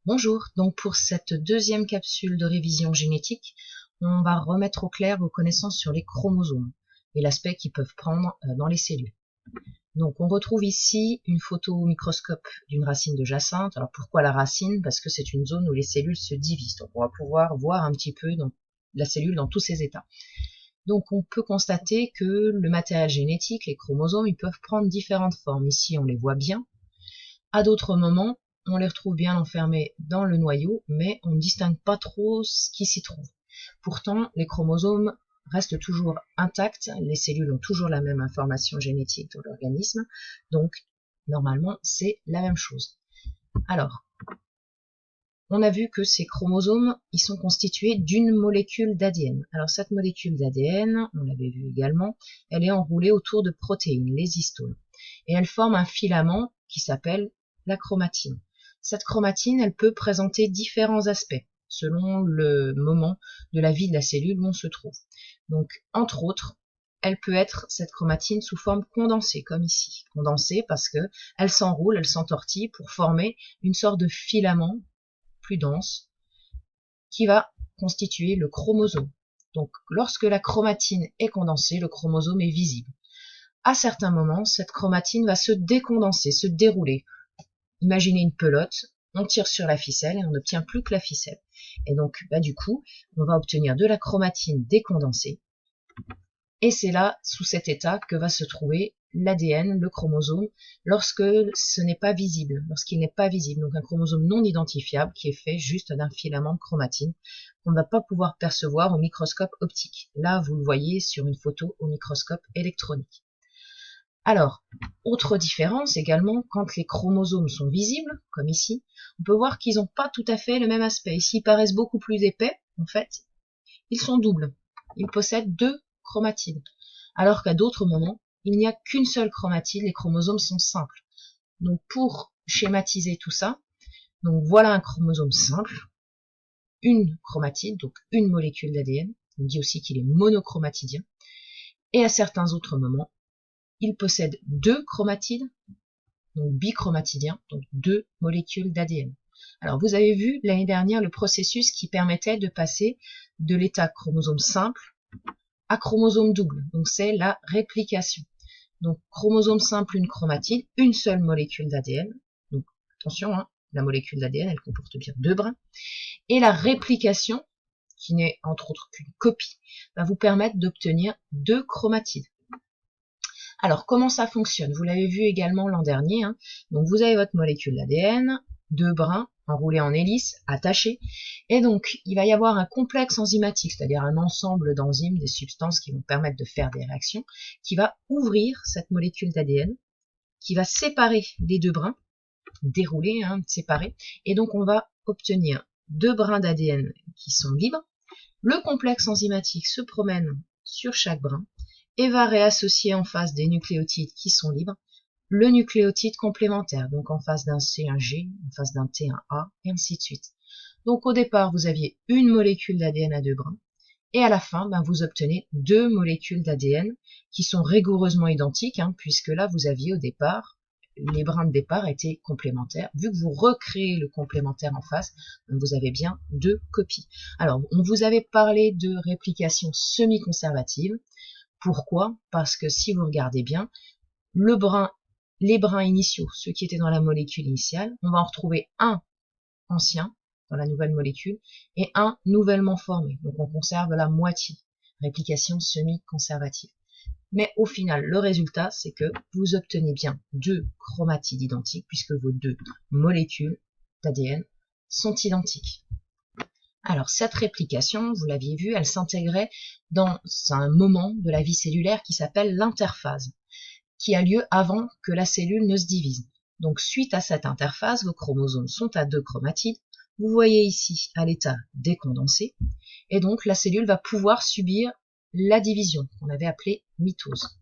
Bonjour, donc pour cette deuxième capsule de révision génétique, on va remettre au clair vos connaissances sur les chromosomes et l'aspect qu'ils peuvent prendre dans les cellules. Donc on retrouve ici une photo au microscope d'une racine de jacinthe. Alors pourquoi la racine? Parce que c'est une zone où les cellules se divisent. Donc on va pouvoir voir un petit peu la cellule dans tous ses états. Donc on peut constater que le matériel génétique, les chromosomes, ils peuvent prendre différentes formes. Ici on les voit bien. À d'autres moments, on les retrouve bien enfermés dans le noyau, mais on ne distingue pas trop ce qui s'y trouve. Pourtant, les chromosomes restent toujours intacts, les cellules ont toujours la même information génétique dans l'organisme, donc normalement c'est la même chose. Alors, on a vu que ces chromosomes, ils sont constitués d'une molécule d'ADN. Alors cette molécule d'ADN, on l'avait vu également, elle est enroulée autour de protéines, les histones, et elle forme un filament qui s'appelle la chromatine. Cette chromatine, elle peut présenter différents aspects selon le moment de la vie de la cellule où on se trouve. Donc, entre autres, elle peut être, cette chromatine, sous forme condensée, comme ici. Condensée parce que elle s'enroule, elle s'entortille pour former une sorte de filament plus dense qui va constituer le chromosome. Donc, lorsque la chromatine est condensée, le chromosome est visible. À certains moments, cette chromatine va se décondenser, se dérouler. Imaginez une pelote, on tire sur la ficelle et on n'obtient plus que la ficelle. Et donc, du coup, on va obtenir de la chromatine décondensée. Et c'est là, sous cet état, que va se trouver l'ADN, le chromosome, lorsque ce n'est pas visible, lorsqu'il n'est pas visible. Donc un chromosome non identifiable qui est fait juste d'un filament de chromatine qu'on ne va pas pouvoir percevoir au microscope optique. Là, vous le voyez sur une photo au microscope électronique. Alors, autre différence également, quand les chromosomes sont visibles, comme ici, on peut voir qu'ils n'ont pas tout à fait le même aspect. Ici, ils paraissent beaucoup plus épais, en fait. Ils sont doubles. Ils possèdent deux chromatides. Alors qu'à d'autres moments, il n'y a qu'une seule chromatide, les chromosomes sont simples. Donc, pour schématiser tout ça, donc voilà un chromosome simple, une chromatide, donc une molécule d'ADN. On dit aussi qu'il est monochromatidien. Et à certains autres moments, il possède deux chromatides, donc bichromatidien, donc deux molécules d'ADN. Alors vous avez vu l'année dernière le processus qui permettait de passer de l'état chromosome simple à chromosome double, donc c'est la réplication. Donc chromosome simple, une chromatide, une seule molécule d'ADN, donc attention, la molécule d'ADN elle comporte bien deux brins, et la réplication, qui n'est entre autres qu'une copie, va vous permettre d'obtenir deux chromatides. Alors, comment ça fonctionne? Vous l'avez vu également l'an dernier. Donc, vous avez votre molécule d'ADN, deux brins enroulés en hélice, attachés. Et donc, il va y avoir un complexe enzymatique, c'est-à-dire un ensemble d'enzymes, des substances qui vont permettre de faire des réactions, qui va ouvrir cette molécule d'ADN, qui va séparer les deux brins, dérouler, séparer. Et donc, on va obtenir deux brins d'ADN qui sont libres. Le complexe enzymatique se promène sur chaque brin et va réassocier en face des nucléotides qui sont libres le nucléotide complémentaire, donc en face d'un C un G, en face d'un T un A, et ainsi de suite. Donc au départ, vous aviez une molécule d'ADN à deux brins, et à la fin, vous obtenez deux molécules d'ADN qui sont rigoureusement identiques, puisque là, vous aviez au départ, les brins de départ étaient complémentaires. Vu que vous recréez le complémentaire en face, vous avez bien deux copies. Alors, on vous avait parlé de réplication semi-conservative. Pourquoi? Parce que si vous regardez bien, les brins initiaux, ceux qui étaient dans la molécule initiale, on va en retrouver un ancien dans la nouvelle molécule et un nouvellement formé. Donc on conserve la moitié. Réplication semi-conservative. Mais au final, le résultat, c'est que vous obtenez bien deux chromatides identiques puisque vos deux molécules d'ADN sont identiques. Alors cette réplication, vous l'aviez vu, elle s'intégrait dans un moment de la vie cellulaire qui s'appelle l'interphase, qui a lieu avant que la cellule ne se divise. Donc suite à cette interphase, vos chromosomes sont à deux chromatides. Vous voyez ici à l'état décondensé, et donc la cellule va pouvoir subir la division, qu'on avait appelée mitose.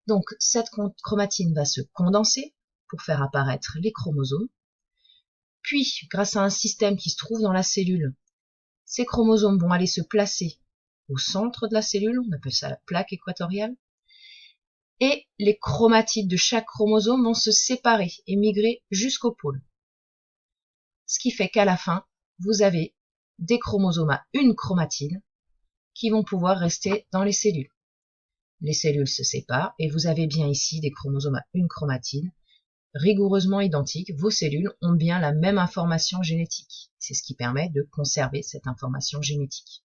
Donc cette chromatine va se condenser pour faire apparaître les chromosomes, puis grâce à un système qui se trouve dans la cellule, ces chromosomes vont aller se placer au centre de la cellule, on appelle ça la plaque équatoriale, et les chromatides de chaque chromosome vont se séparer et migrer jusqu'au pôle. ce qui fait qu'à la fin, vous avez des chromosomes à une chromatide qui vont pouvoir rester dans les cellules. Les cellules se séparent et vous avez bien ici des chromosomes à une chromatide rigoureusement identiques. Vos cellules ont bien la même information génétique. C'est ce qui permet de conserver cette information génétique.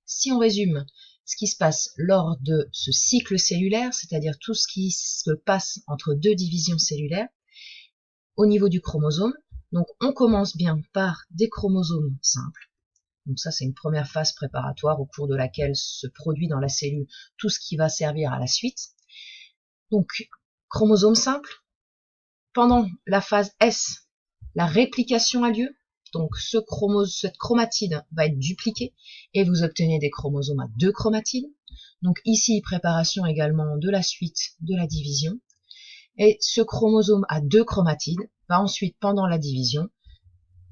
Si on résume ce qui se passe lors de ce cycle cellulaire, c'est-à-dire tout ce qui se passe entre deux divisions cellulaires, au niveau du chromosome, donc on commence bien par des chromosomes simples. Donc ça, c'est une première phase préparatoire au cours de laquelle se produit dans la cellule tout ce qui va servir à la suite. Donc, chromosome simple. Pendant la phase S, la réplication a lieu. Donc, cette chromatide va être dupliquée et vous obtenez des chromosomes à deux chromatides. Donc ici, préparation également de la suite de la division. Et ce chromosome à deux chromatides va ensuite, pendant la division,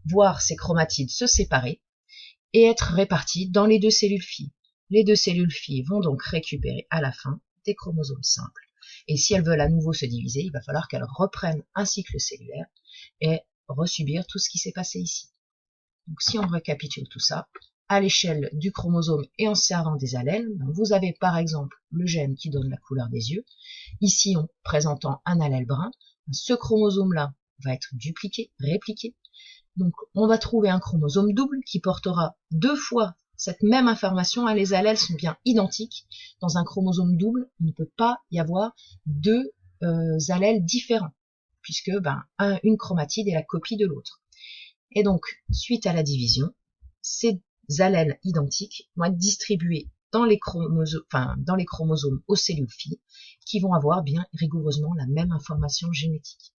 voir ces chromatides se séparer et être répartis dans les deux cellules filles. Les deux cellules filles vont donc récupérer à la fin des chromosomes simples. Et si elles veulent à nouveau se diviser, il va falloir qu'elles reprennent un cycle cellulaire et resubir tout ce qui s'est passé ici. Donc si on récapitule tout ça, à l'échelle du chromosome et en servant des allèles, vous avez par exemple le gène qui donne la couleur des yeux, ici en présentant un allèle brun. Ce chromosome-là va être dupliqué, répliqué. Donc on va trouver un chromosome double qui portera deux fois cette même information. Les allèles sont bien identiques. Dans un chromosome double, il ne peut pas y avoir deux allèles différents, puisque une chromatide est la copie de l'autre. Et donc, suite à la division, ces allèles identiques vont être distribués dans les chromosomes aux cellules filles, qui vont avoir bien rigoureusement la même information génétique.